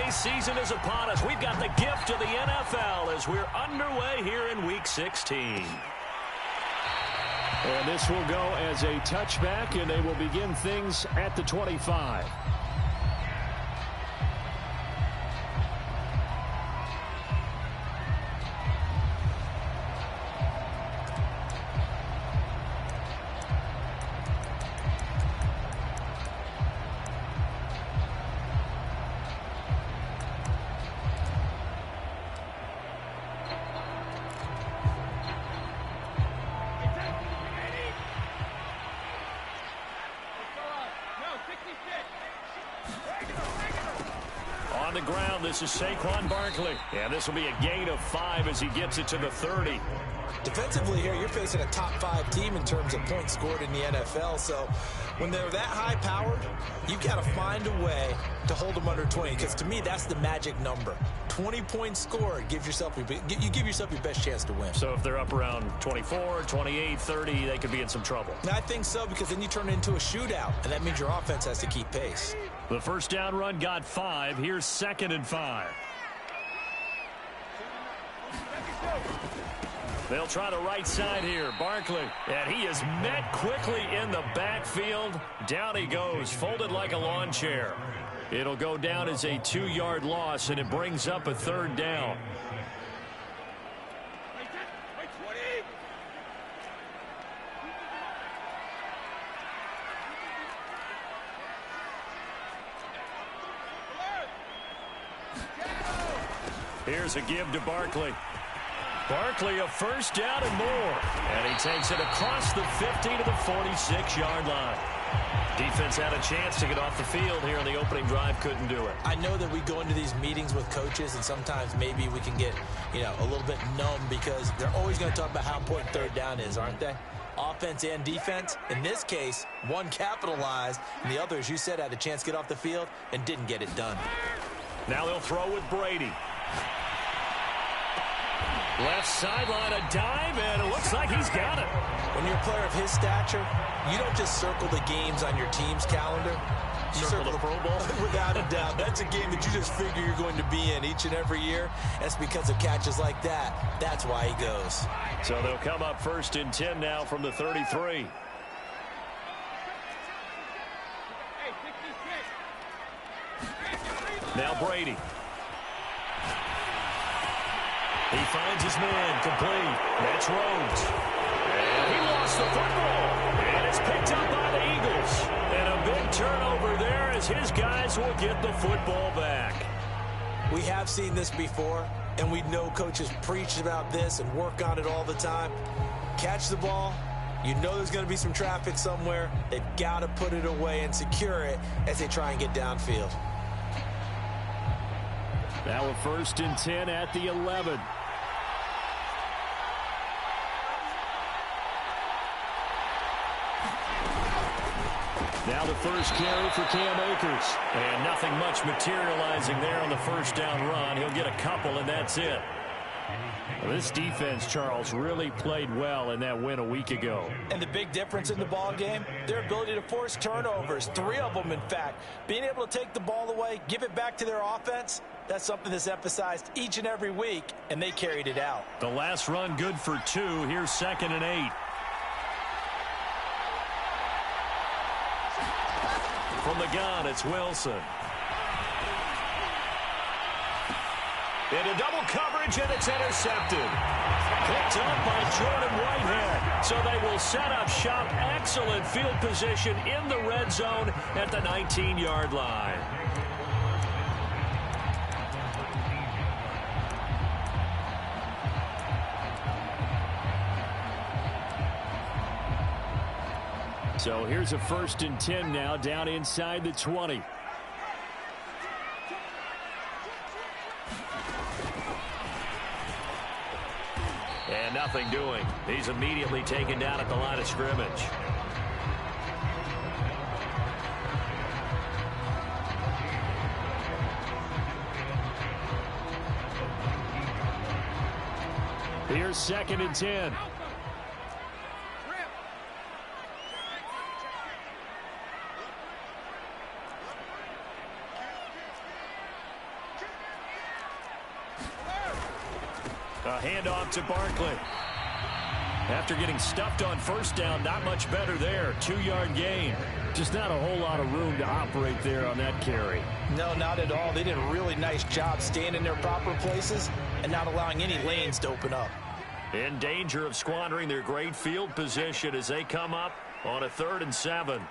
holiday season is upon us. We've got the gift of the NFL as we're underway here in Week 16. And this will go as a touchback, and they will begin things at the 25. On the ground, this is Saquon Barkley. And this will be a gain of 5 as he gets it to the 30. Defensively here, you're facing a top-5 team in terms of points scored in the NFL. So when they're that high-powered, you've got to find a way to hold them under 20. Because to me, that's the magic number. 20 points scored, you give yourself your best chance to win. So if they're up around 24, 28, 30, they could be in some trouble. And I think so, because then you turn it into a shootout, and that means your offense has to keep pace. The first down run got 5. Here's 2nd and 5. They'll try the right side here. Barkley. And he is met quickly in the backfield. Down he goes, folded like a lawn chair. It'll go down as a 2-yard loss, and it brings up a 3rd down. Here's a give to Barkley. Barkley, a first down and more. And he takes it across the 50 to the 46-yard line. Defense had a chance to get off the field here in the opening drive, couldn't do it. I know that we go into these meetings with coaches, and sometimes maybe we can get, a little bit numb because they're always going to talk about how important 3rd down is, aren't they? Offense and defense. In this case, one capitalized, and the other, as you said, had a chance to get off the field and didn't get it done. Now they'll throw with Brady. Left sideline, a dive, and it looks like he's got it. When you're a player of his stature, you don't just circle the games on your team's calendar. You circle the Pro Bowl? Without a doubt. That's a game that you just figure you're going to be in each and every year. That's because of catches like that. That's why he goes. So they'll come up 1st and 10 now from the 33. Now Brady. He finds his man complete. That's Rhodes. And he lost the football. And it's picked up by the Eagles. And a big turnover there as his guys will get the football back. We have seen this before, and we know coaches preach about this and work on it all the time. Catch the ball. You know there's going to be some traffic somewhere. They've got to put it away and secure it as they try and get downfield. Now a 1st and 10 at the 11. Now the first carry for Cam Akers. And nothing much materializing there on the first down run. He'll get a couple, and that's it. Well, this defense, Charles, really played well in that win a week ago. And the big difference in the ball game, their ability to force turnovers, 3 of them, in fact. Being able to take the ball away, give it back to their offense, that's something that's emphasized each and every week, and they carried it out. The last run good for 2. Here's 2nd and 8. From the gun, it's Wilson. Into double coverage, and it's intercepted. Picked up by Jordan Whitehead. So they will set up shop. Excellent field position in the red zone at the 19-yard line. So here's a 1st and 10 now down inside the 20. And nothing doing. He's immediately taken down at the line of scrimmage. Here's 2nd and 10. A handoff to Barkley. After getting stuffed on first down, not much better there. 2-yard gain. Just not a whole lot of room to operate there on that carry. No, not at all. They did a really nice job staying in their proper places and not allowing any lanes to open up. In danger of squandering their great field position as they come up on a 3rd and 7.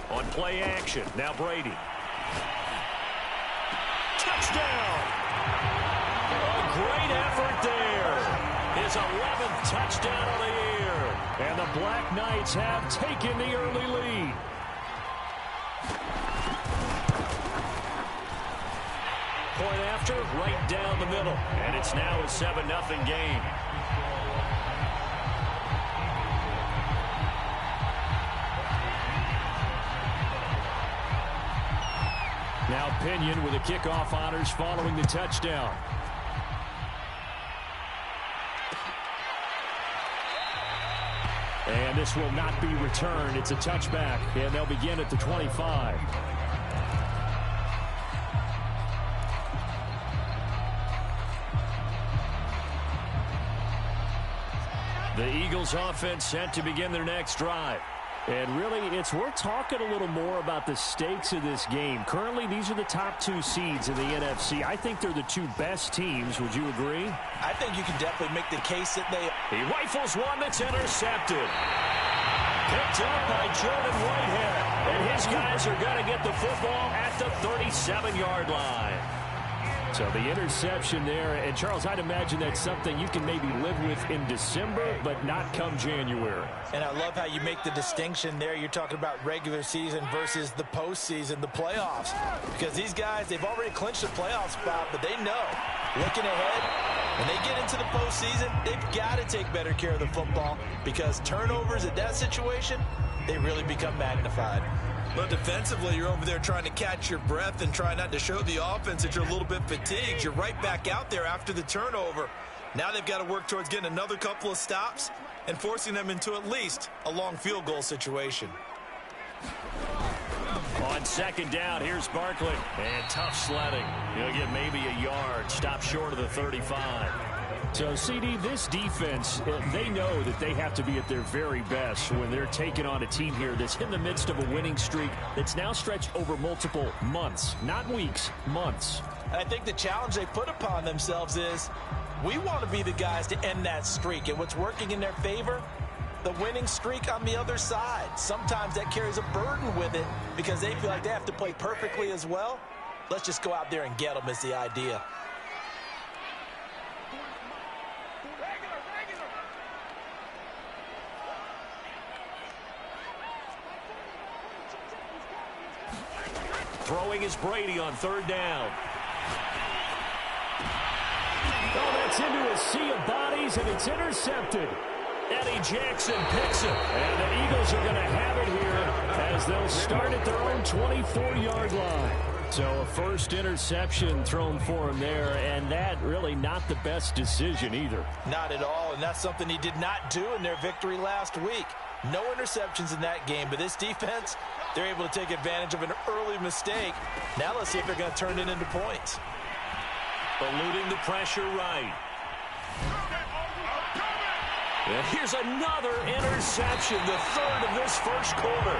On play action, now Brady. Touchdown! A great effort there. His 11th touchdown of the year. And the Black Knights have taken the early lead. Point after, right down the middle. And it's now a 7-0 game. Now Pinion with the kickoff honors following the touchdown. And this will not be returned. It's a touchback, and they'll begin at the 25. The Eagles offense set to begin their next drive. And really, it's worth talking a little more about the stakes of this game. Currently, these are the top 2 seeds in the NFC. I think they're the 2 best teams. Would you agree? I think you can definitely make the case that they... He rifles one that's intercepted. Picked up by Jordan Whitehead. And his guys are going to get the football at the 37-yard line. So the interception there, and Charles, I'd imagine that's something you can maybe live with in December, but not come January. And I love how you make the distinction there. You're talking about regular season versus the postseason, the playoffs. Because these guys, they've already clinched the playoff spot, but they know, looking ahead, when they get into the postseason, they've got to take better care of the football because turnovers in that situation, they really become magnified. But defensively, you're over there trying to catch your breath and try not to show the offense that you're a little bit fatigued. You're right back out there after the turnover. Now they've got to work towards getting another couple of stops and forcing them into at least a long field goal situation. On 2nd down, here's Barkley. And tough sledding. He'll get maybe a yard. Stop short of the 35. So, CD, this defense, they know that they have to be at their very best when they're taking on a team here that's in the midst of a winning streak that's now stretched over multiple months, not weeks, months. And I think the challenge they put upon themselves is we want to be the guys to end that streak. And what's working in their favor? The winning streak on the other side. Sometimes that carries a burden with it because they feel like they have to play perfectly as well. Let's just go out there and get them is the idea. Throwing is Brady on 3rd down. Oh, that's into a sea of bodies, and it's intercepted. Eddie Jackson picks it. And the Eagles are going to have it here as they'll start at their own 24-yard line. So a first interception thrown for him there, and that really not the best decision either. Not at all, and that's something he did not do in their victory last week. No interceptions in that game, but this defense, they're able to take advantage of an early mistake. Now let's see if they're going to turn it into points. Eluding the pressure right. And here's another interception, the 3rd of this first quarter.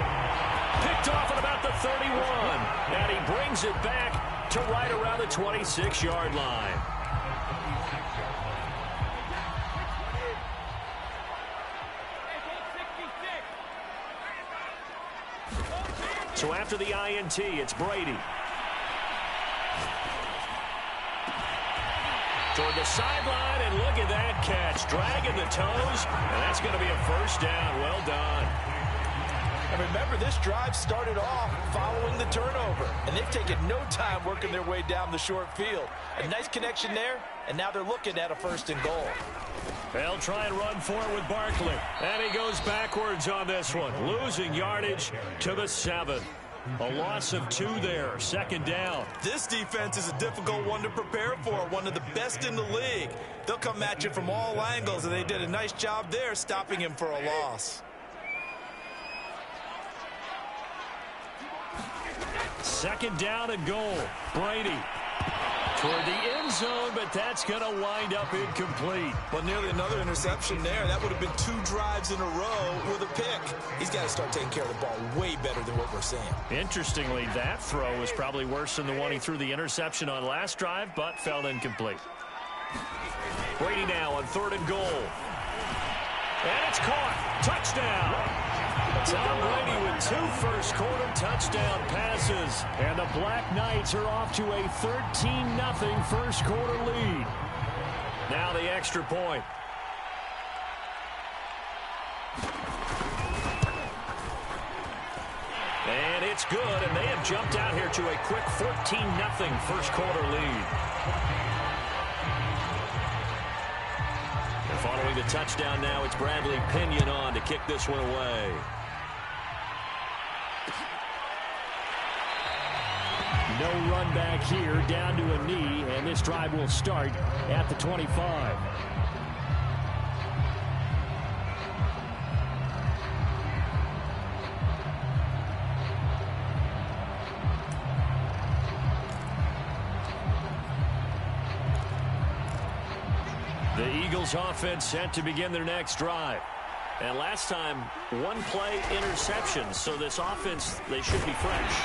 Picked off at about the 31. And he brings it back to right around the 26-yard line. So after the INT, it's Brady. Toward the sideline, and look at that catch. Dragging the toes, and that's going to be a first down. Well done. And remember, this drive started off following the turnover, and they've taken no time working their way down the short field. A nice connection there, and now they're looking at a 1st and goal. They'll try and run for it with Barkley. And he goes backwards on this one, losing yardage to the 7. A loss of 2 there. 2nd down. This defense is a difficult one to prepare for, one of the best in the league. They'll come at you from all angles, and they did a nice job there stopping him for a loss. 2nd down and goal. Brady toward the end zone, but that's going to wind up incomplete. Well, nearly another interception there. That would have been 2 drives in a row with a pick. He's got to start taking care of the ball way better than what we're seeing. Interestingly, that throw was probably worse than the one he threw the interception on last drive, but fell incomplete. Brady now on 3rd and goal. And it's caught. Touchdown. Tom Brady with 2 first-quarter touchdown passes. And the Black Knights are off to a 13-0 first-quarter lead. Now the extra point. And it's good, and they have jumped out here to a quick 14-0 first-quarter lead. And following the touchdown now, it's Bradley Pinion on to kick this one away. No run back here, down to a knee, and this drive will start at the 25. The Eagles offense set to begin their next drive. And last time, 1-play interception. So this offense, they should be fresh.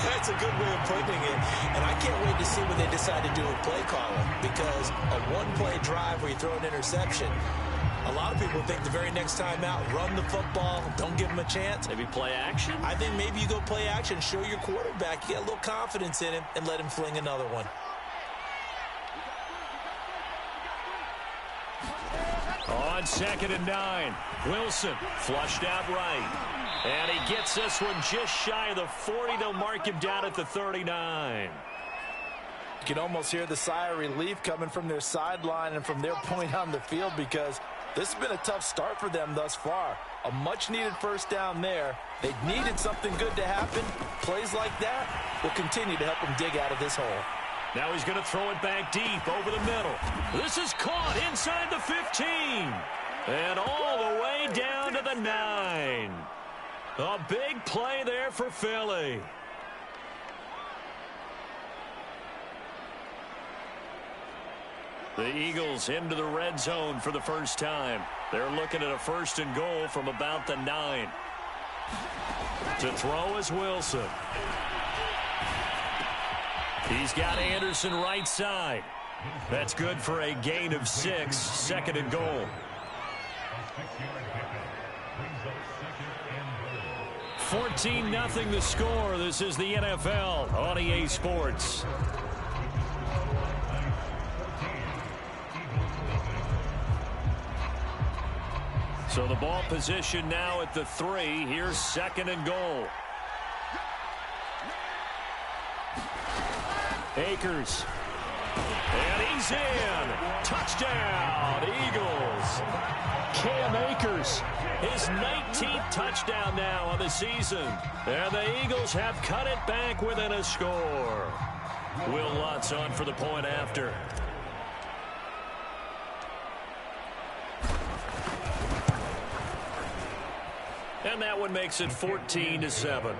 That's a good way of putting it. And I can't wait to see what they decide to do with play calling. Because a 1-play drive where you throw an interception, a lot of people think the very next time out, run the football, don't give them a chance. Maybe play action? I think maybe you go play action, show your quarterback, you get a little confidence in him, and let him fling another one. On 2nd and 9, Wilson flushed out right. And he gets this one just shy of the 40. They'll mark him down at the 39. You can almost hear the sigh of relief coming from their sideline and from their point on the field, because this has been a tough start for them thus far. A much-needed first down there. They needed something good to happen. Plays like that will continue to help them dig out of this hole. Now he's going to throw it back deep over the middle. This is caught inside the 15. And all the way down to the 9. A big play there for Philly. The Eagles into the red zone for the first time. They're looking at a 1st and goal from about the 9. To throw is Wilson. He's got Anderson right side. That's good for a gain of 6. 2nd and goal. 14-0 the score. This is the NFL on EA Sports. So the ball position now at the 3. Here's 2nd and goal. Akers. And he's in. Touchdown, Eagles. Cam Akers, his 19th touchdown now on the season. And the Eagles have cut it back within a score. Will Lutz on for the point after. And that one makes it 14-7.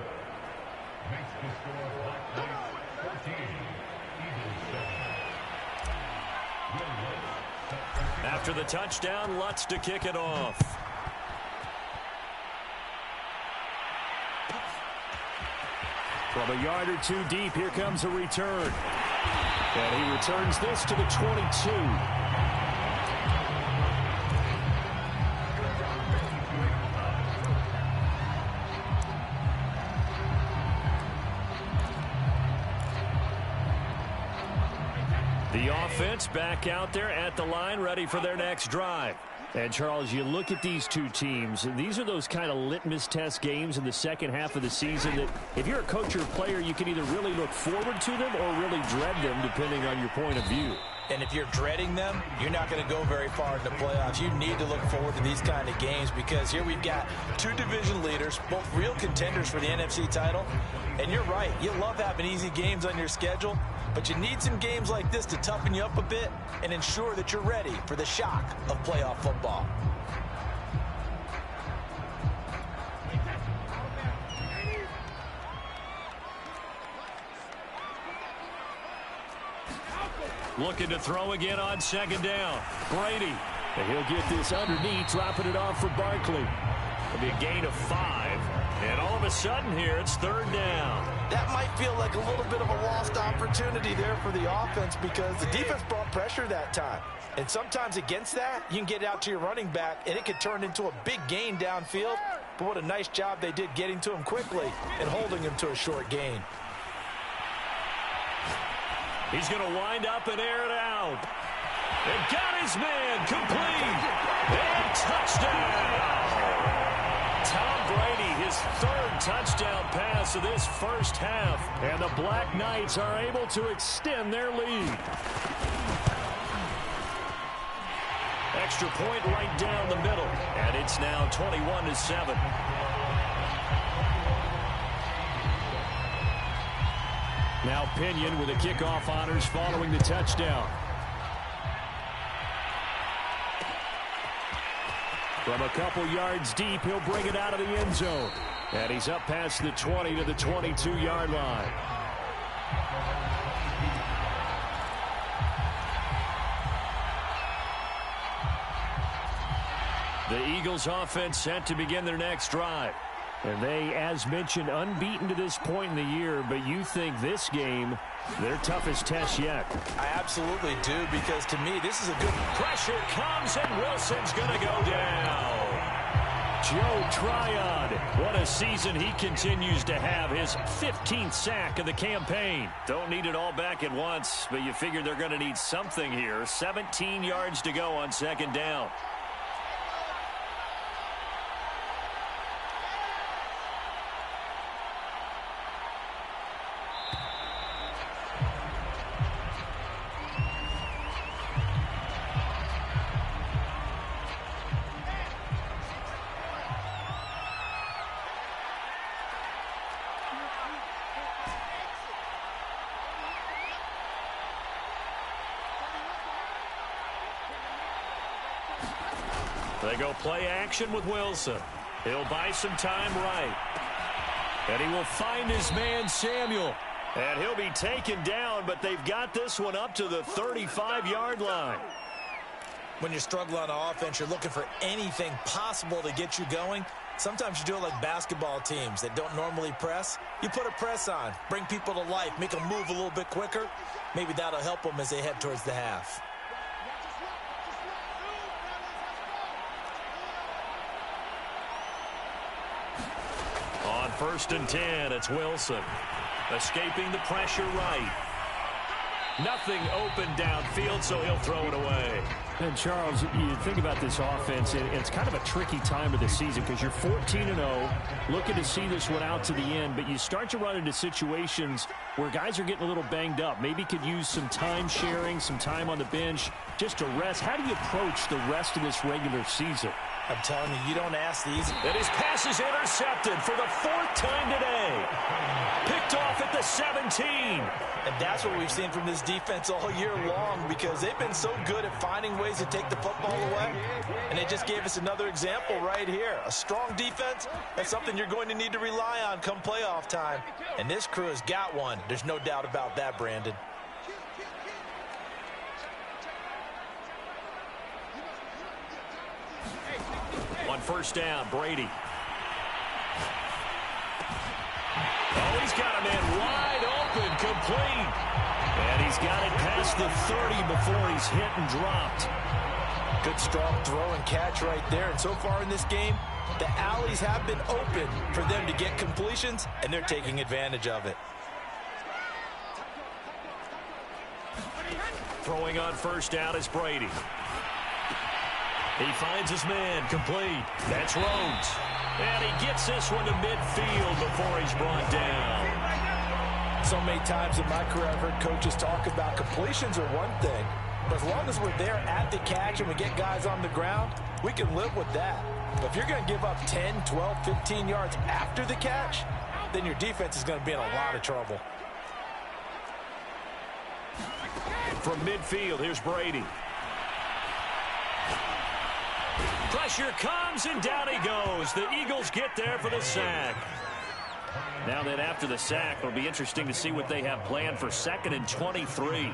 After the touchdown, Lutz to kick it off. From a yard or 2 deep, here comes a return. And he returns this to the 22. The offense back out there at the line, ready for their next drive. And, Charles, you look at these two teams, and these are those kind of litmus test games in the second half of the season that if you're a coach or a player, you can either really look forward to them or really dread them, depending on your point of view. And if you're dreading them, you're not going to go very far in the playoffs. You need to look forward to these kind of games because here we've got two division leaders, both real contenders for the NFC title. And you're right, you love having easy games on your schedule, but you need some games like this to toughen you up a bit and ensure that you're ready for the shock of playoff football. Looking to throw again on second down. Brady. And he'll get this underneath, dropping it off for Barkley. It'll be a gain of 5. And all of a sudden here, it's third down. That might feel like a little bit of a lost opportunity there for the offense because the defense brought pressure that time. And sometimes against that, you can get out to your running back, and it could turn into a big gain downfield. But what a nice job they did getting to him quickly and holding him to a short gain. He's going to wind up and air it out. And got his man complete. And touchdown. Tom Brady, his third touchdown pass of this first half. And the Black Knights are able to extend their lead. Extra point right down the middle. And it's now 21-7. Now Pinion with the kickoff honors following the touchdown. From a couple yards deep, he'll bring it out of the end zone. And he's up past the 20 to the 22-yard line. The Eagles offense set to begin their next drive. And they, as mentioned, unbeaten to this point in the year, but you think this game, their toughest test yet. I absolutely do, because to me, this is a good... Pressure comes, and Wilson's going to go down. Joe Tryon, what a season he continues to have. His 15th sack of the campaign. Don't need it all back at once, but you figure they're going to need something here. 17 yards to go on second down. They go play action with Wilson. He'll buy some time right. And he will find his man, Samuel. And he'll be taken down, but they've got this one up to the 35-yard line. When you're struggling on offense, you're looking for anything possible to get you going. Sometimes you do it like basketball teams that don't normally press. You put a press on, bring people to life, make them move a little bit quicker. Maybe that'll help them as they head towards the half. On 1st and 10, it's Wilson. Escaping the pressure right. Nothing open downfield, so he'll throw it away. And, Charles, you think about this offense, and it's kind of a tricky time of the season because you're 14-0, looking to see this one out to the end, but you start to run into situations where guys are getting a little banged up. Maybe could use some time sharing, some time on the bench just to rest. How do you approach the rest of this regular season? I'm telling you, you don't ask these. And his pass is intercepted for the 4th time today. Picked off at the 17. And that's what we've seen from this defense all year long because they've been so good at finding ways to take the football away. And they just gave us another example right here. A strong defense, that's something you're going to need to rely on come playoff time. And this crew has got one. There's no doubt about that, Brandon. On 1st down, Brady. Oh, he's got a man wide open, complete. And he's got it past the 30 before he's hit and dropped. Good strong throw and catch right there. And so far in this game, the alleys have been open for them to get completions, and they're taking advantage of it. Throwing on 1st down is Brady. He finds his man, complete. That's Rhodes. And he gets this one to midfield before he's brought down. So many times in my career I've heard coaches talk about completions are one thing, as long as we're there at the catch and we get guys on the ground, we can live with that. But if you're going to give up 10, 12, 15 yards after the catch, then your defense is going to be in a lot of trouble. From midfield, here's Brady. Pressure comes, and down he goes. The Eagles get there for the sack. Now then, after the sack, it'll be interesting to see what they have planned for 2nd and 23.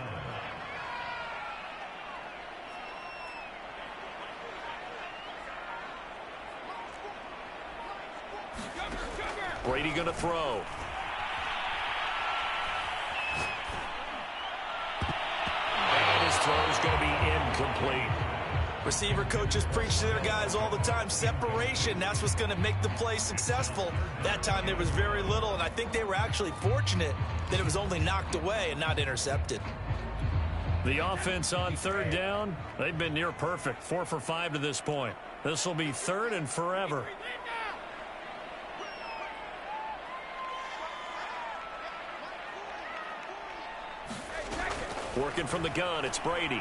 Brady going to throw. And his throw is going to be incomplete. Receiver coaches preach to their guys all the time. Separation, that's what's going to make the play successful. That time there was very little, and I think they were actually fortunate that it was only knocked away and not intercepted. The offense on 3rd down, they've been near perfect. 4 for 5 to this point. This will be 3rd and forever. Working from the gun, it's Brady.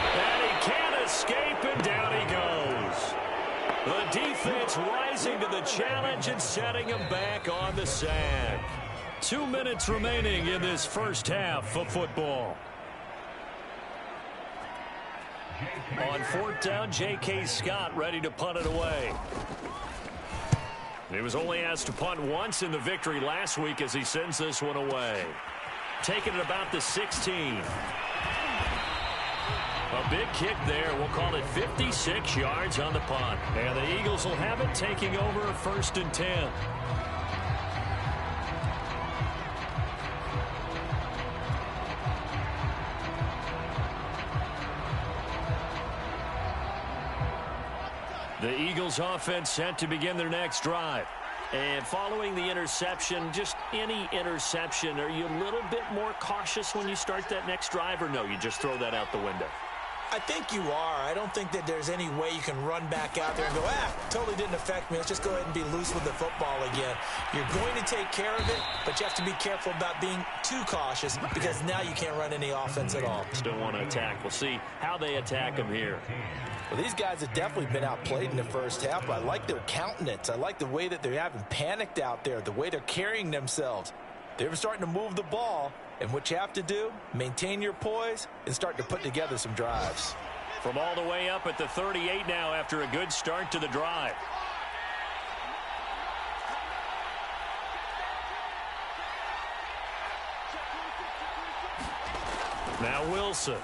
And he can't escape, and down he goes. The defense rising to the challenge and setting him back on the sack. 2 minutes remaining in this first half of football. On 4th down, J.K. Scott ready to punt it away. He was only asked to punt once in the victory last week as he sends this one away. Taking it about the 16. A big kick there. We'll call it 56 yards on the punt. And the Eagles will have it, taking over 1st and 10. The Eagles offense set to begin their next drive. And following the interception, just any interception, are you a little bit more cautious when you start that next drive, or no, you just throw that out the window? I think you are. I don't think that there's any way you can run back out there and go, totally didn't affect me. Let's just go ahead and be loose with the football again. You're going to take care of it, but you have to be careful about being too cautious because now you can't run any offense at all. Still want to attack. We'll see how they attack them here. Well, these guys have definitely been outplayed in the first half, but I like their countenance. I like the way that they haven't panicked out there, the way they're carrying themselves. They're starting to move the ball, and what you have to do, maintain your poise and start to put together some drives. From all the way up at the 38 now after a good start to the drive. Now Wilson.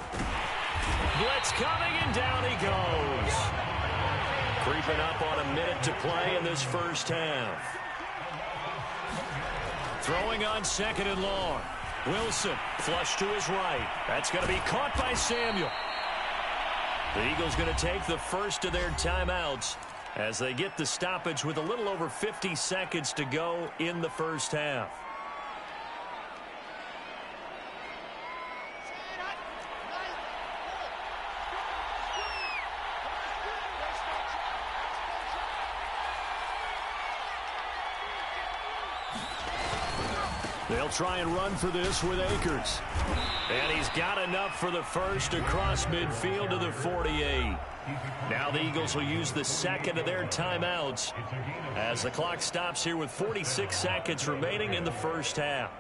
Blitz coming, and down he goes. Creeping up on a minute to play in this first half. Throwing on 2nd and long. Wilson, flush to his right. That's going to be caught by Samuel. The Eagles going to take the first of their timeouts as they get the stoppage with a little over 50 seconds to go in the first half. They'll try and run for this with Akers. And he's got enough for the first across midfield to the 48. Now the Eagles will use the 2nd of their timeouts as the clock stops here with 46 seconds remaining in the first half.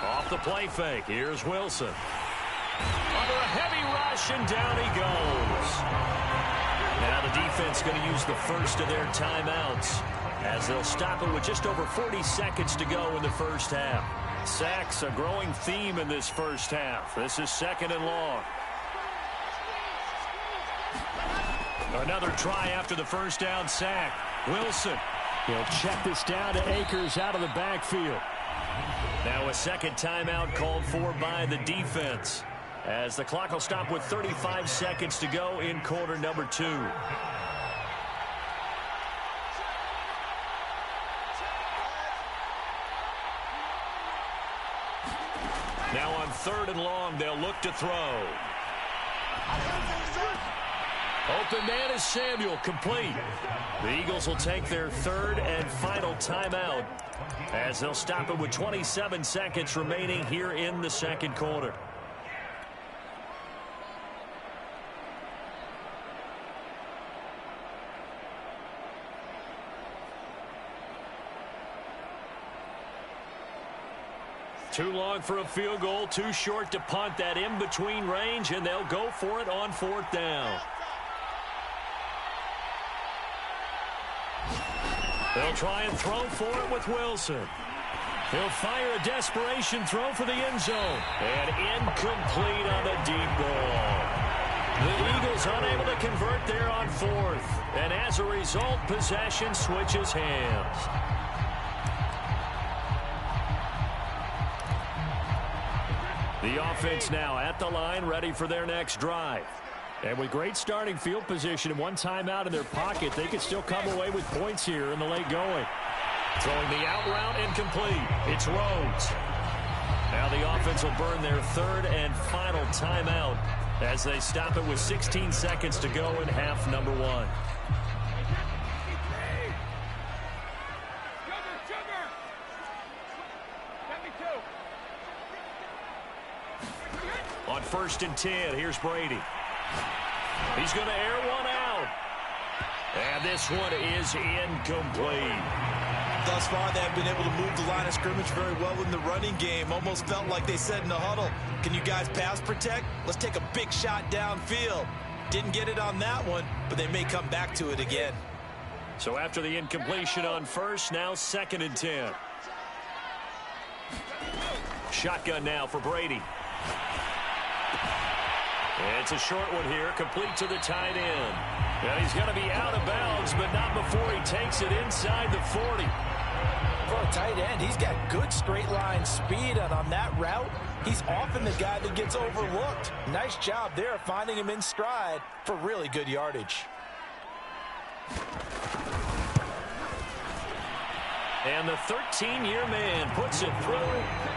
Off the play fake, here's Wilson. Under a heavy rush, and down he goes. Now the defense going to use the first of their timeouts as they'll stop it with just over 40 seconds to go in the first half. Sacks, a growing theme in this first half. This is 2nd and long. Another try after the first down sack. Wilson. He'll check this down to Akers out of the backfield. Now a second timeout called for by the defense, as the clock will stop with 35 seconds to go in quarter number 2. Now on 3rd and long, they'll look to throw. Open man is Samuel, complete. The Eagles will take their third and final timeout as they'll stop it with 27 seconds remaining here in the second quarter. Too long for a field goal, too short to punt. That in-between range, and they'll go for it on fourth down. They'll try and throw for it with Wilson. He'll fire a desperation throw for the end zone. And incomplete on the deep ball. The Eagles unable to convert there on fourth. And as a result, possession switches hands. The offense now at the line, ready for their next drive. And with great starting field position and one timeout in their pocket, they could still come away with points here in the late going. Throwing the out route incomplete. It's Rhodes. Now the offense will burn their third and final timeout as they stop it with 16 seconds to go in half number one. On 1st and 10, here's Brady. He's going to air one out. And this one is incomplete. Thus far, they have been able to move the line of scrimmage very well in the running game. Almost felt like they said in the huddle, can you guys pass protect? Let's take a big shot downfield. Didn't get it on that one, but they may come back to it again. So after the incompletion on first, now 2nd and 10. Shotgun now for Brady. It's a short one here, complete to the tight end. And he's going to be out of bounds, but not before he takes it inside the 40. For a tight end, he's got good straight line speed, and on that route, he's often the guy that gets overlooked. Nice job there finding him in stride for really good yardage. And the 13-year man puts it through.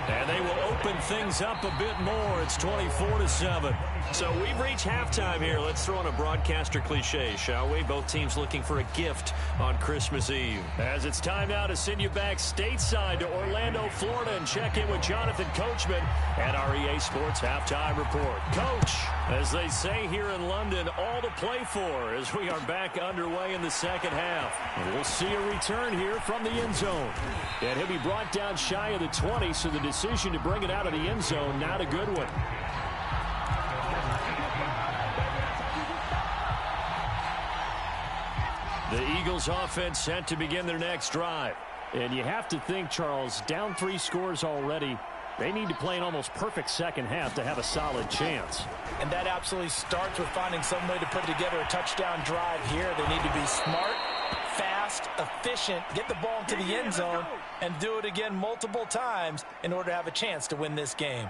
And they will open things up a bit more. It's 24-7. So we've reached halftime here. Let's throw in a broadcaster cliche, shall we? Both teams looking for a gift on Christmas Eve. As it's time now to send you back stateside to Orlando, Florida, and check in with Jonathan Coachman at our EA Sports Halftime Report. Coach, as they say here in London, all to play for as we are back underway in the second half. And we'll see a return here from the end zone. And he'll be brought down shy of the 20, so the decision to bring it out of the end zone, not a good one. The Eagles offense set to begin their next drive. And you have to think, Charles, down 3 scores already. They need to play an almost perfect second half to have a solid chance. And that absolutely starts with finding some way to put together a touchdown drive here. They need to be smart, fast, efficient, get the ball into the end zone, and do it again multiple times in order to have a chance to win this game.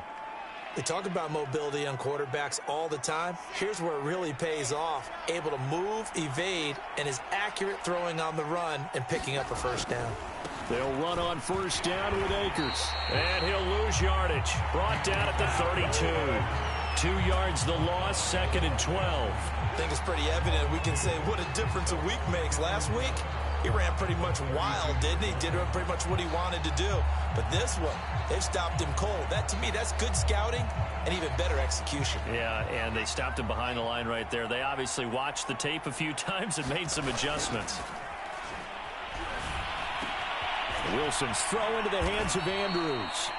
They talk about mobility on quarterbacks all the time. Here's where it really pays off. Able to move, evade, and is accurate throwing on the run and picking up a first down. They'll run on first down with Akers. And he'll lose yardage. Brought down at the 32. 2 yards the loss, 2nd and 12. I think it's pretty evident. We can say what a difference a week makes. Last week, he ran pretty much wild, didn't he? Did pretty much what he wanted to do. But this one, they've stopped him cold. That, to me, that's good scouting and even better execution. Yeah, and they stopped him behind the line right there. They obviously watched the tape a few times and made some adjustments. Wilson's throw into the hands of Andrews.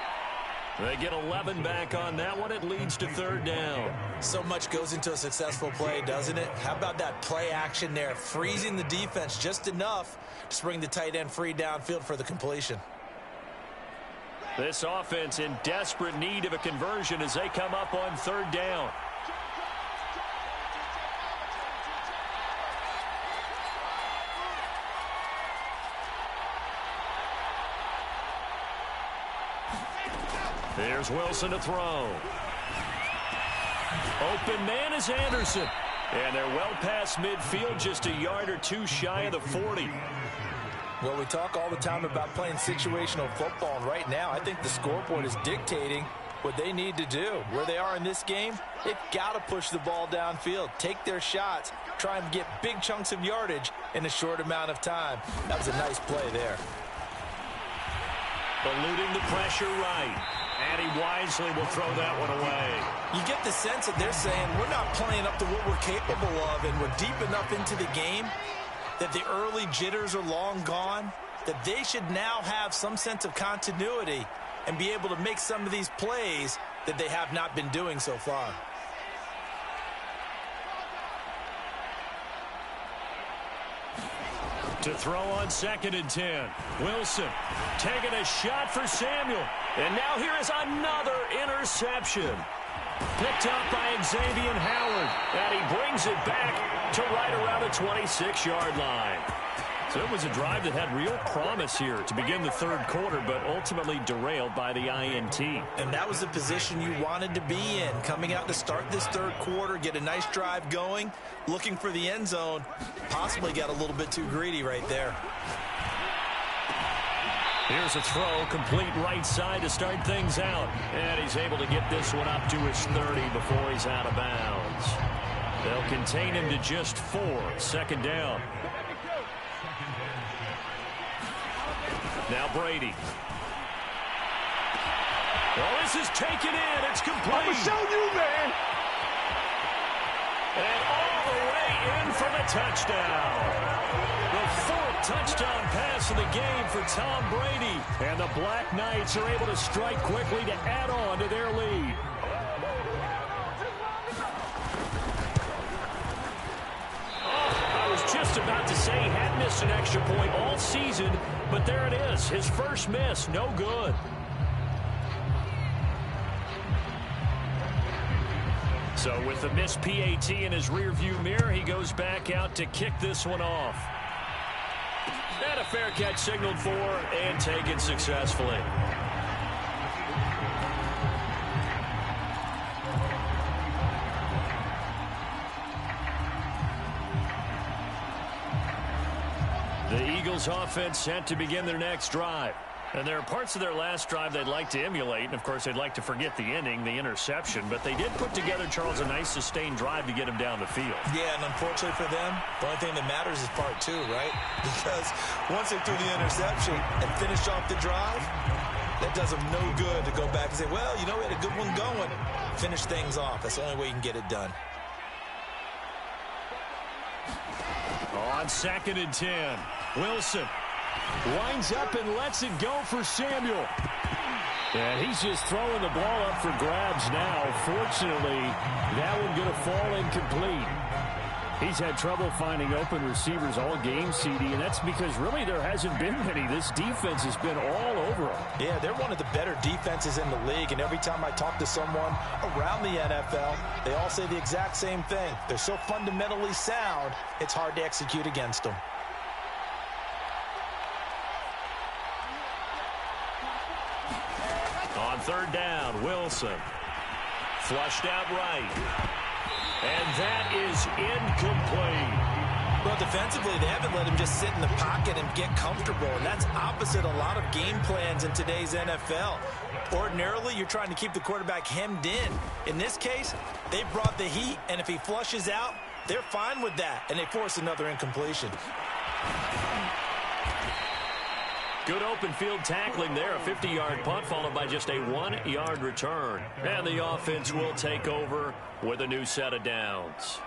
They get 11 back on that one. It leads to 3rd down. So much goes into a successful play, doesn't it? How about that play action there? Freezing the defense just enough to bring the tight end free downfield for the completion. This offense in desperate need of a conversion as they come up on 3rd down. There's Wilson to throw. Open man is Anderson. And they're well past midfield, just a yard or 2 shy of the 40. Well, we talk all the time about playing situational football, and right now I think the scoreboard is dictating what they need to do. Where they are in this game, they've got to push the ball downfield, take their shots, try and get big chunks of yardage in a short amount of time. That was a nice play there. Eluding the pressure right. And he wisely will throw that one away. You get the sense that they're saying we're not playing up to what we're capable of, and we're deep enough into the game that the early jitters are long gone, that they should now have some sense of continuity and be able to make some of these plays that they have not been doing so far. To throw on 2nd and 10. Wilson taking a shot for Samuel. And now here is another interception. Picked up by Xavier Howard. And he brings it back to right around the 26-yard line. So it was a drive that had real promise here to begin the third quarter, but ultimately derailed by the INT. And that was the position you wanted to be in, coming out to start this third quarter, get a nice drive going, looking for the end zone. Possibly got a little bit too greedy right there. Here's a throw, complete right side to start things out. And he's able to get this one up to his 30 before he's out of bounds. They'll contain him to just 4. 2nd down. Now Brady. Well, this is taken in. It's complete. I'm going to show you, man. And all the way in for the touchdown. The 4th touchdown pass of the game for Tom Brady. And the Black Knights are able to strike quickly to add on to their lead. Just about to say he had missed an extra point all season, but there it is. His first miss, no good. So with the missed PAT in his rearview mirror, he goes back out to kick this one off. And a fair catch signaled for and taken successfully. The Eagles offense set to begin their next drive. And there are parts of their last drive they'd like to emulate. And, of course, they'd like to forget the inning, the interception. But they did put together, Charles, a nice sustained drive to get him down the field. Yeah, and unfortunately for them, the only thing that matters is part 2, right? Because once they threw the interception and finished off the drive, that does them no good to go back and say, well, you know, we had a good one going. Finish things off. That's the only way you can get it done. On 2nd and 10, Wilson winds up and lets it go for Samuel. And he's just throwing the ball up for grabs now. Fortunately, that one going to fall incomplete. He's had trouble finding open receivers all game, CD, and that's because really there hasn't been many. This defense has been all over them. Yeah, they're one of the better defenses in the league, and every time I talk to someone around the NFL, they all say the exact same thing. They're so fundamentally sound, it's hard to execute against them. On 3rd down, Wilson. Flushed out right. And that is incomplete. Well, defensively, they haven't let him just sit in the pocket and get comfortable, and that's opposite a lot of game plans in today's NFL. Ordinarily, you're trying to keep the quarterback hemmed in. In this case, they brought the heat, and if he flushes out, they're fine with that, and they force another incompletion. Good open field tackling there. A 50-yard punt followed by just a 1-yard return. And the offense will take over with a new set of downs.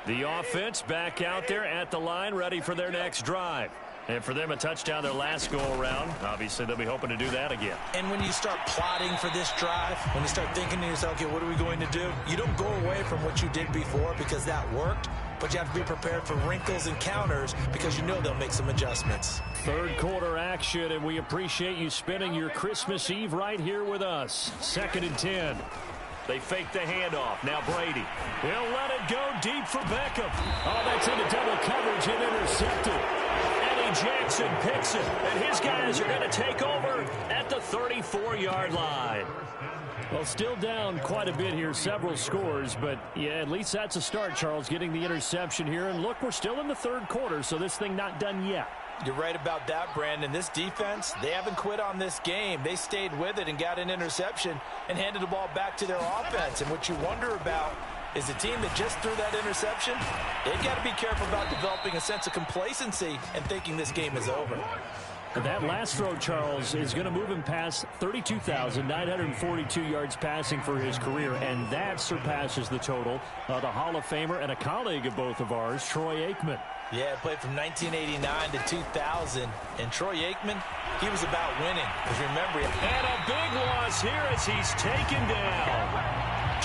The offense back out there at the line, ready for their next drive. And for them, a touchdown their last go-around. Obviously, they'll be hoping to do that again. And when you start plotting for this drive, when you start thinking to yourself, okay, what are we going to do? You don't go away from what you did before because that worked, but you have to be prepared for wrinkles and counters because you know they'll make some adjustments. Third quarter action, and we appreciate you spending your Christmas Eve right here with us. 2nd and 10. They fake the handoff. Now Brady. He'll let it go deep for Beckham. Oh, that's into double coverage and intercepted. Eddie Jackson picks it, and his guys are going to take over at the 34-yard line. Well, still down quite a bit here, several scores, but yeah, at least that's a start, Charles, getting the interception here. And look, we're still in the third quarter, so this thing not done yet. You're right about that, Brandon. This defense, they haven't quit on this game. They stayed with it and got an interception and handed the ball back to their offense. And what you wonder about is the team that just threw that interception, they've got to be careful about developing a sense of complacency and thinking this game is over. That last throw, Charles, is going to move him past 32,942 yards passing for his career, and that surpasses the total of the Hall of Famer and a colleague of both of ours, Troy Aikman. Yeah, played from 1989 to 2000, and Troy Aikman, he was about winning. Because remember, and a big loss here as he's taken down.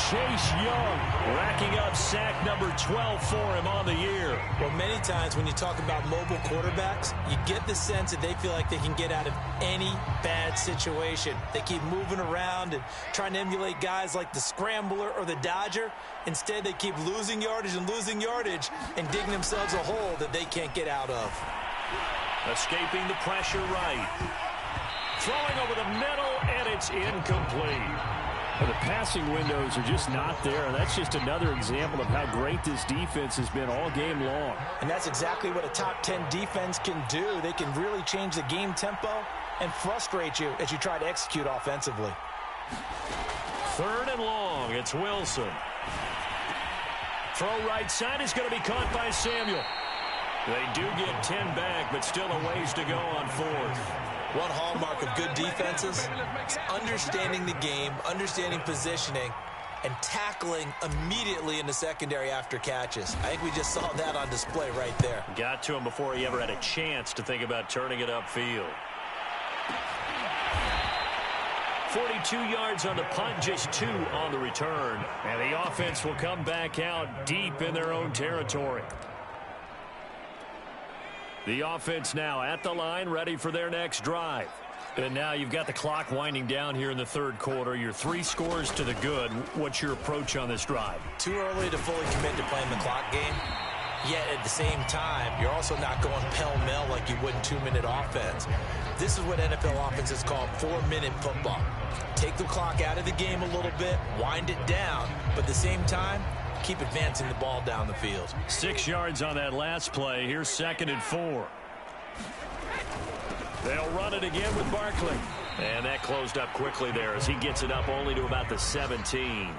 Chase Young racking up sack number 12 for him on the year. Well, many times when you talk about mobile quarterbacks, you get the sense that they feel like they can get out of any bad situation. They keep moving around and trying to emulate guys like the Scrambler or the Dodger. Instead, they keep losing yardage and digging themselves a hole that they can't get out of. Escaping the pressure right. Throwing over the middle, and it's incomplete. Well, the passing windows are just not there, and that's just another example of how great this defense has been all game long. And that's exactly what a top 10 defense can do. They can really change the game tempo and frustrate you as you try to execute offensively. 3rd and long. It's Wilson. Throw right side is going to be caught by Samuel. They do get 10 back, but still a ways to go on 4th. One hallmark of good defenses is understanding the game, understanding positioning, and tackling immediately in the secondary after catches. I think we just saw that on display right there. Got to him before he ever had a chance to think about turning it upfield. 42 yards on the punt, just 2 on the return. And the offense will come back out deep in their own territory. The offense now at the line, ready for their next drive. And now you've got the clock winding down here in the 3rd quarter. You're 3 scores to the good. What's your approach on this drive? Too early to fully commit to playing the clock game. Yet at the same time, you're also not going pell-mell like you would in 2-minute offense. This is what NFL offenses call 4-minute football. Take the clock out of the game a little bit, wind it down, but at the same time, keep advancing the ball down the field. 6 yards on that last play. Here's 2nd and 4. They'll run it again with Barkley. And that closed up quickly there as he gets it up only to about the 17.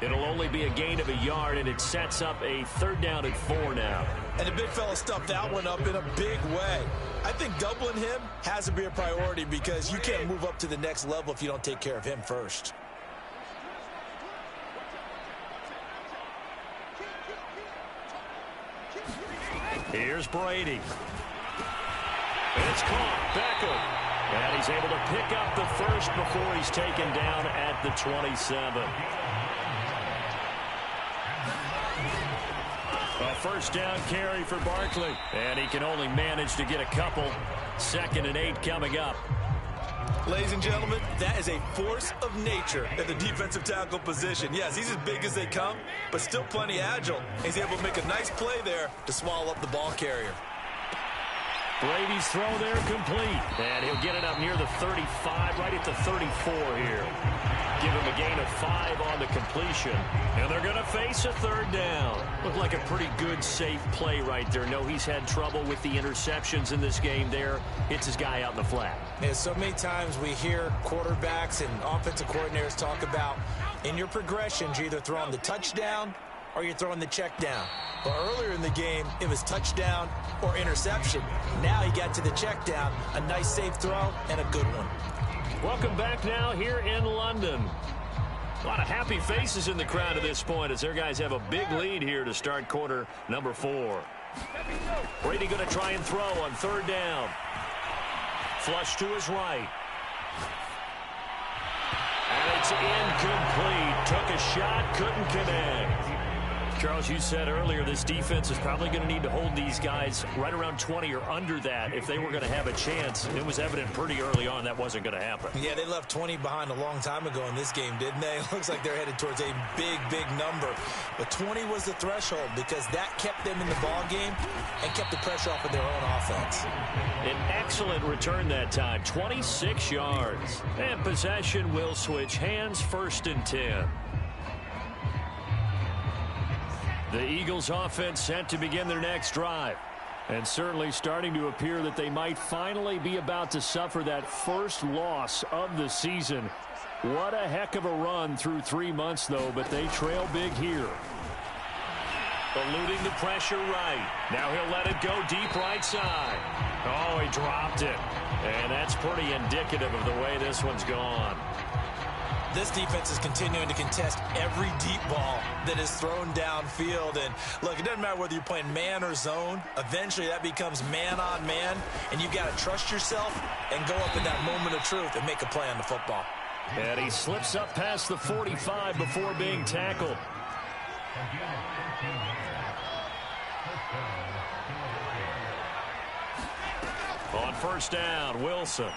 It'll only be a gain of a yard, and it sets up a 3rd down and 4 now. And the big fella stuffed that one up in a big way. I think doubling him has to be a priority because you can't move up to the next level if you don't take care of him first. Here's Brady. It's caught. Beckham. And he's able to pick up the first before he's taken down at the 27. A 1st down carry for Barkley. And he can only manage to get a couple. 2nd and 8 coming up. Ladies and gentlemen, that is a force of nature at the defensive tackle position. Yes, he's as big as they come, but still plenty agile. He's able to make a nice play there to swallow up the ball carrier. Brady's throw there complete. And he'll get it up near the 35, right at the 34 here. Give him a gain of 5 on the completion. And they're going to face a 3rd down. Looked like a pretty good, safe play right there. No, he's had trouble with the interceptions in this game there. Hits his guy out in the flat. Yeah, so many times we hear quarterbacks and offensive coordinators talk about in your progressions, you're either throwing the touchdown or you're throwing the check down. But earlier in the game, it was touchdown or interception. Now he got to the check down, a nice safe throw, and a good one. Welcome back now here in London. A lot of happy faces in the crowd at this point as their guys have a big lead here to start quarter number 4. Brady going to try and throw on 3rd down. Flush to his right. And it's incomplete. Took a shot, couldn't connect. Charles, you said earlier this defense is probably going to need to hold these guys right around 20 or under that if they were going to have a chance. It was evident pretty early on that wasn't going to happen. Yeah, they left 20 behind a long time ago in this game, didn't they? It looks like they're headed towards a big, big number. But 20 was the threshold because that kept them in the ball game and kept the pressure off of their own offense. An excellent return that time, 26 yards. And possession will switch hands, 1st and 10. The Eagles offense set to begin their next drive. And certainly starting to appear that they might finally be about to suffer that first loss of the season. What a heck of a run through 3 months, though, but they trail big here. Eluding the pressure right. Now he'll let it go deep right side. Oh, he dropped it. And that's pretty indicative of the way this one's gone. This defense is continuing to contest every deep ball that is thrown downfield. And look, it doesn't matter whether you're playing man or zone. Eventually that becomes man on man. And you've got to trust yourself and go up in that moment of truth and make a play on the football. And he slips up past the 45 before being tackled. On first down, Wilson.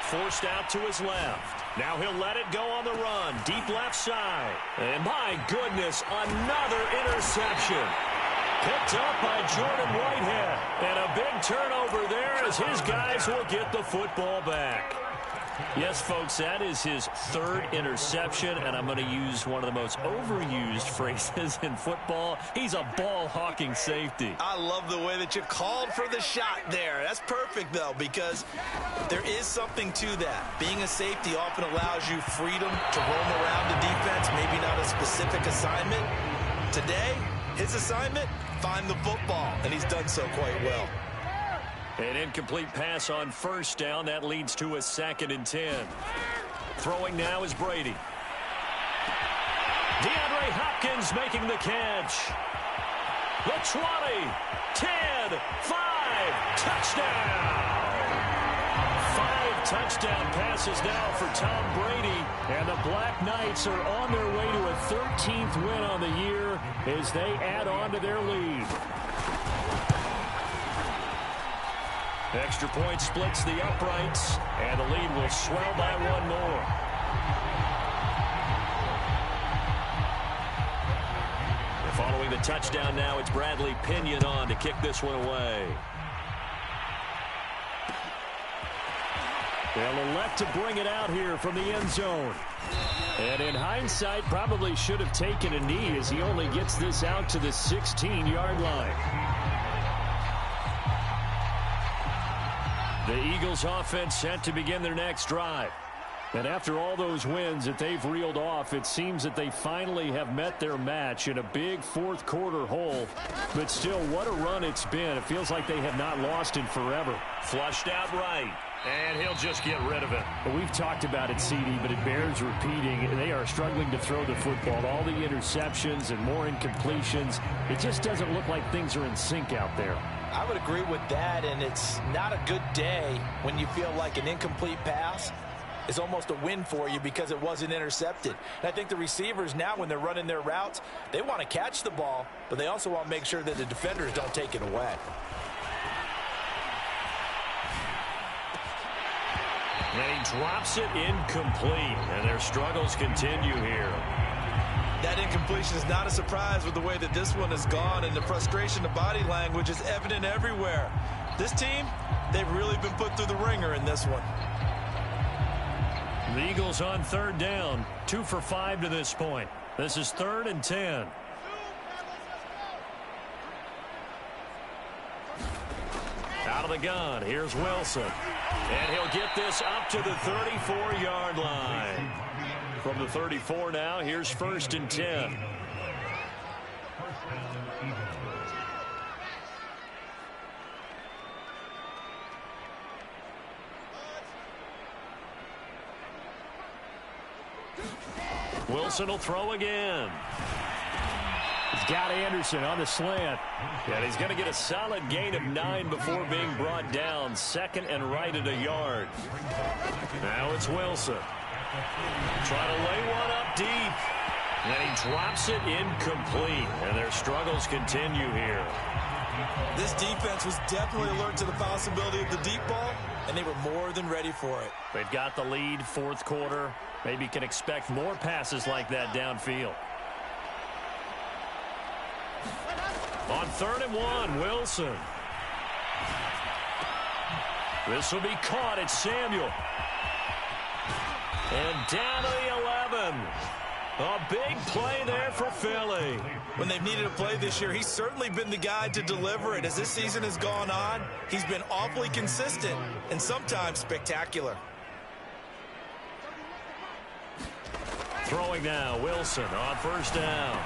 Forced out to his left. Now he'll let it go on the run. Deep left side. And my goodness, another interception. Picked up by Jordan Whitehead. And a big turnover there as his guys will get the football back. Yes, folks, that is his third interception, and I'm going to use one of the most overused phrases in football. He's a ball-hawking safety. I love the way that you called for the shot there. That's perfect, though, because there is something to that. Being a safety often allows you freedom to roam around the defense, maybe not a specific assignment. Today, his assignment, find the football, and he's done so quite well. An incomplete pass on first down. That leads to a 2nd and 10. Throwing now is Brady. DeAndre Hopkins making the catch. The 20, 10, 5, touchdown. 5 touchdown passes now for Tom Brady. And the Black Knights are on their way to a 13th win on the year as they add on to their lead. Extra point splits the uprights, and the lead will swell by 1 more. And following the touchdown now, it's Bradley Pinion on to kick this one away. They'll elect to bring it out here from the end zone. And in hindsight, probably should have taken a knee as he only gets this out to the 16-yard line. The Eagles offense set to begin their next drive. And after all those wins that they've reeled off, it seems that they finally have met their match in a big fourth-quarter hole. But still, what a run it's been. It feels like they have not lost in forever. Flushed out right. And he'll just get rid of it. We've talked about it, CD, but it bears repeating. They are struggling to throw the football. All the interceptions and more incompletions. It just doesn't look like things are in sync out there. I would agree with that, and it's not a good day when you feel like an incomplete pass is almost a win for you because it wasn't intercepted. And I think the receivers now, when they're running their routes, they want to catch the ball, but they also want to make sure that the defenders don't take it away. And he drops it incomplete, and their struggles continue here. That incompletion is not a surprise with the way that this one has gone, and the frustration, the body language is evident everywhere. This team, they've really been put through the ringer in this one. The Eagles on third down, 2 for 5 to this point. This is 3rd and 10. Out of the gun, here's Wilson. And he'll get this up to the 34-yard line. From the 34 now, here's 1st and 10. Wilson will throw again. He's got Anderson on the slant. And he's going to get a solid gain of 9 before being brought down. 2nd and right at a yard. Now it's Wilson. Trying to lay one up deep. And he drops it incomplete. And their struggles continue here. This defense was definitely alert to the possibility of the deep ball, and they were more than ready for it. They've got the lead, 4th quarter. Maybe can expect more passes like that downfield. On 3rd and 1, Wilson. This will be caught. It's Samuel. And down to the 11. A big play there for Philly. When they've needed a play this year, he's certainly been the guy to deliver it. As this season has gone on, he's been awfully consistent and sometimes spectacular. Throwing now, Wilson on first down.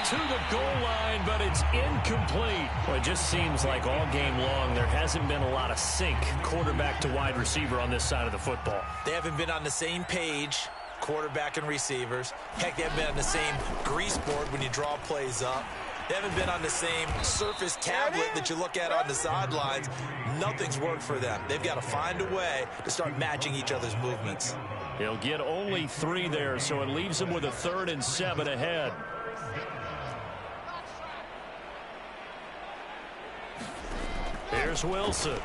To the goal line, but it's incomplete. Well, it just seems like all game long there hasn't been a lot of sync quarterback to wide receiver on this side of the football. They haven't been on the same page, quarterback and receivers. Heck, they haven't been on the same grease board when you draw plays up. They haven't been on the same surface tablet that you look at on the sidelines. Nothing's worked for them. They've got to find a way to start matching each other's movements. He'll get only 3 there, so it leaves him with a 3rd and 7 ahead. Here's Wilson.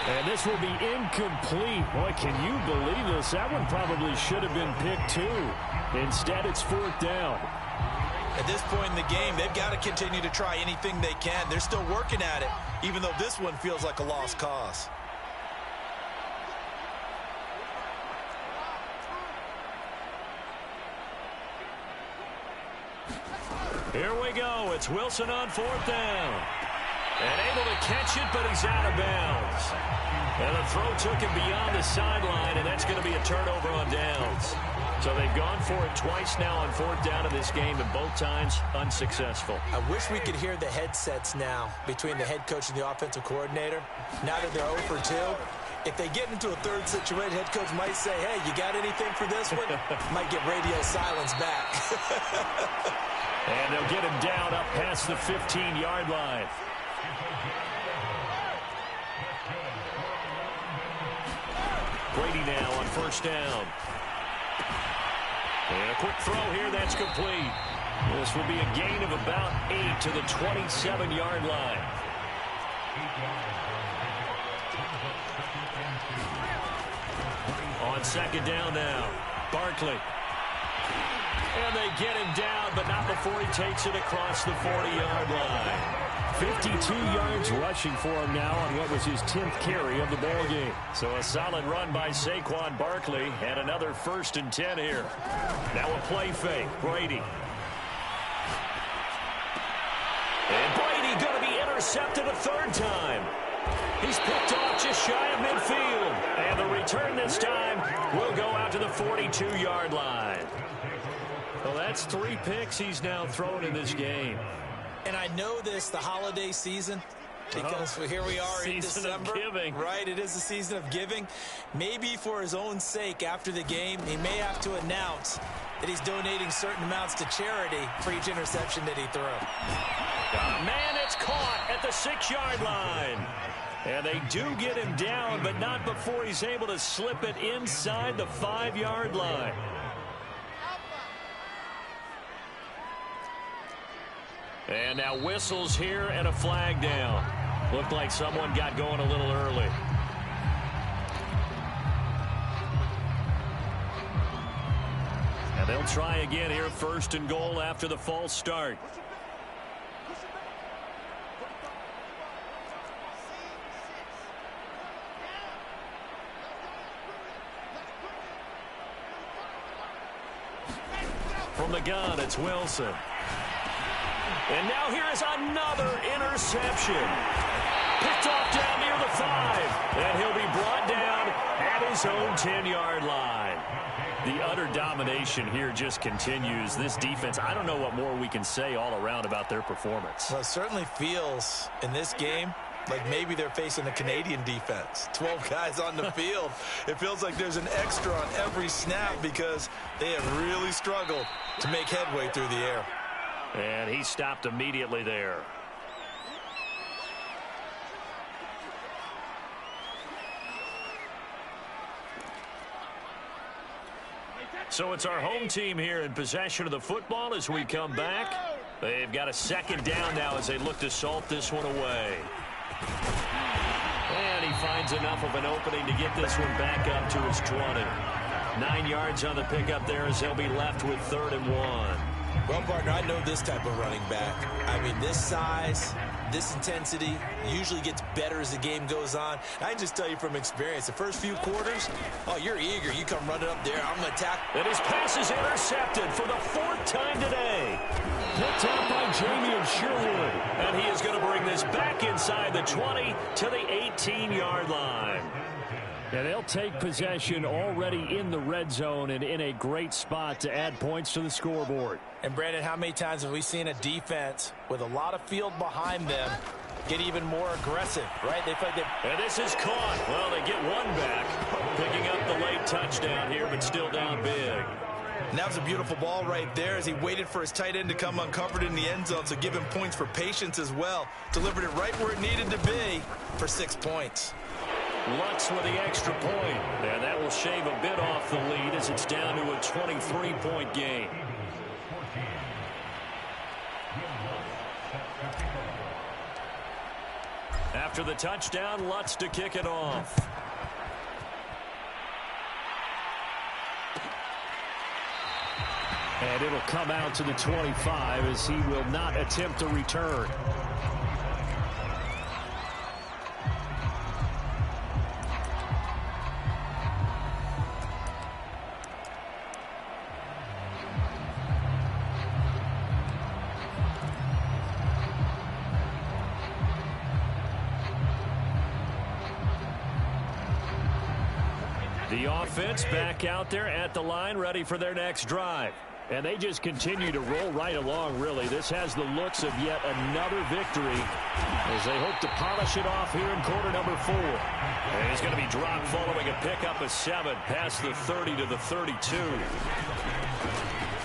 And this will be incomplete. Boy, can you believe this? That one probably should have been picked too. Instead, it's 4th down. At this point in the game, they've got to continue to try anything they can. They're still working at it, even though this one feels like a lost cause. Here we go. It's Wilson on 4th down. And able to catch it, but he's out of bounds. And the throw took him beyond the sideline, and that's going to be a turnover on downs. So they've gone for it twice now on 4th down in this game, and both times unsuccessful. I wish we could hear the headsets now between the head coach and the offensive coordinator. Now that they're 0 for 2, if they get into a third situation, head coach might say, hey, you got anything for this one? Might get radio silence back. And they'll get him down up past the 15-yard line. Brady now on first down. And a quick throw here, that's complete. This will be a gain of about 8 to the 27-yard line. On 2nd down now, Barkley. And they get him down, but not before he takes it across the 40-yard line. 52 yards rushing for him now on what was his 10th carry of the ball game. So a solid run by Saquon Barkley, and another 1st and 10 here. Now a play fake, Brady. And Brady going to be intercepted a 3rd time. He's picked off just shy of midfield. And the return this time will go out to the 42-yard line. Well, that's 3 picks he's now thrown in this game. And I know this, the holiday season, because here we are in December. Season of giving. Right, it is the season of giving. Maybe for his own sake after the game, he may have to announce that he's donating certain amounts to charity for each interception that he threw. Man, it's caught at the 6-yard line. And they do get him down, but not before he's able to slip it inside the 5-yard line. And now whistles here and a flag down. Looked like someone got going a little early. And they'll try again here, 1st and goal after the false start. From the gun, it's Wilson. And now here is another interception. Picked off down near the 5. And he'll be brought down at his own 10-yard line. The utter domination here just continues. This defense, I don't know what more we can say all around about their performance. Well, it certainly feels in this game like maybe they're facing a Canadian defense. 12 guys on the field. It feels like there's an extra on every snap because they have really struggled to make headway through the air. And he stopped immediately there. So it's our home team here in possession of the football as we come back. They've got a 2nd down now as they look to salt this one away. And he finds enough of an opening to get this one back up to his 20. 9 yards on the pickup there as they'll be left with 3rd and 1. Well, partner, I know this type of running back. I mean, this size, this intensity usually gets better as the game goes on. I can just tell you from experience, the first few quarters, oh, you're eager. You come running up there. I'm going to tackle. And his pass is intercepted for the 4th time today. Picked up by Jamien Sherwood. And he is going to bring this back inside the 20 to the 18-yard line. And they'll take possession already in the red zone and in a great spot to add points to the scoreboard. And, Brandon, how many times have we seen a defense with a lot of field behind them get even more aggressive, right? They feel like and this is caught. Well, they get one back, picking up the late touchdown here, but still down big. And that was a beautiful ball right there as he waited for his tight end to come uncovered in the end zone, so give him points for patience as well. Delivered it right where it needed to be for 6 points. Lutz with the extra point. And that will shave a bit off the lead as it's down to a 23-point game. After the touchdown, Lutz to kick it off. And it'll come out to the 25 as he will not attempt a return. The offense back out there at the line, ready for their next drive. And they just continue to roll right along, really. This has the looks of yet another victory as they hope to polish it off here in quarter number 4. And he's going to be dropped following a pickup of 7 past the 30 to the 32.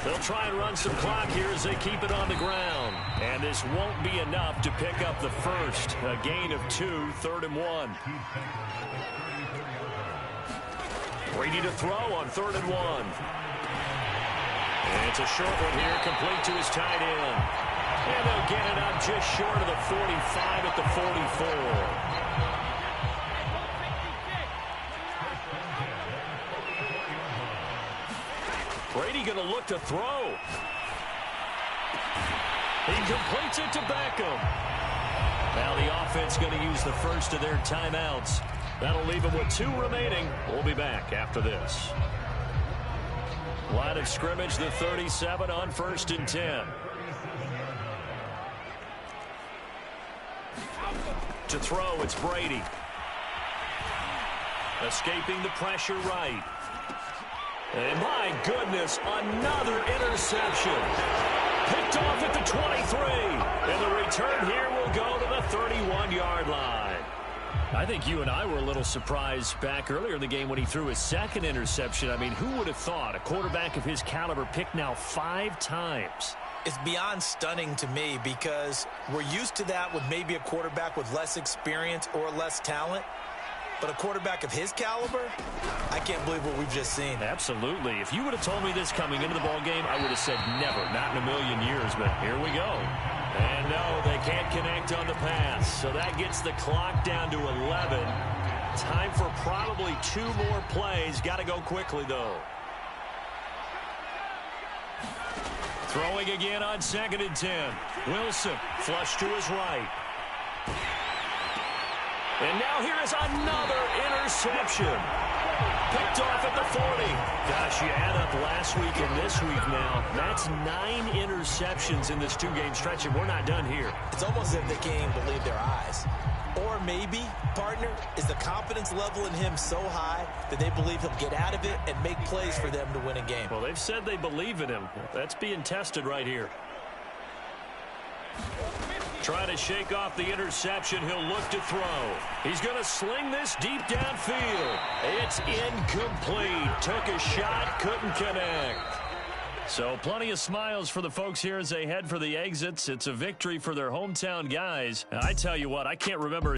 They'll try and run some clock here as they keep it on the ground. And this won't be enough to pick up the first. A gain of 2, 3rd and 1. Brady to throw on 3rd and 1. And it's a short one here, complete to his tight end. And they'll get it up just short of the 45 at the 44. Brady going to look to throw. He completes it to Beckham. Now the offense going to use the first of their timeouts. That'll leave them with 2 remaining. We'll be back after this. Line of scrimmage, the 37 on 1st and 10. To throw, it's Brady. Escaping the pressure right. And my goodness, another interception. Picked off at the 23. And the return here will go to the 31-yard line. I think you and I were a little surprised back earlier in the game when he threw his 2nd interception. I mean, who would have thought a quarterback of his caliber picked now 5 times? It's beyond stunning to me because we're used to that with maybe a quarterback with less experience or less talent. But a quarterback of his caliber, I can't believe what we've just seen. Absolutely. If you would have told me this coming into the ball game, I would have said never, not in a million years. But here we go. And no, they can't connect on the pass. So that gets the clock down to 11. Time for probably 2 more plays. Got to go quickly, though. Throwing again on 2nd and 10. Wilson, flush to his right. And now here is another interception. Picked off at the 40. Gosh, you add up last week and this week now. That's 9 interceptions in this 2-game stretch, and we're not done here. It's almost as if they can't even believe their eyes. Or maybe, partner, is the confidence level in him so high that they believe he'll get out of it and make plays for them to win a game. Well, they've said they believe in him. That's being tested right here. Trying to shake off the interception. He'll look to throw. He's going to sling this deep downfield. It's incomplete. Took a shot, couldn't connect. So plenty of smiles for the folks here as they head for the exits. It's a victory for their hometown guys. And I tell you what, I can't remember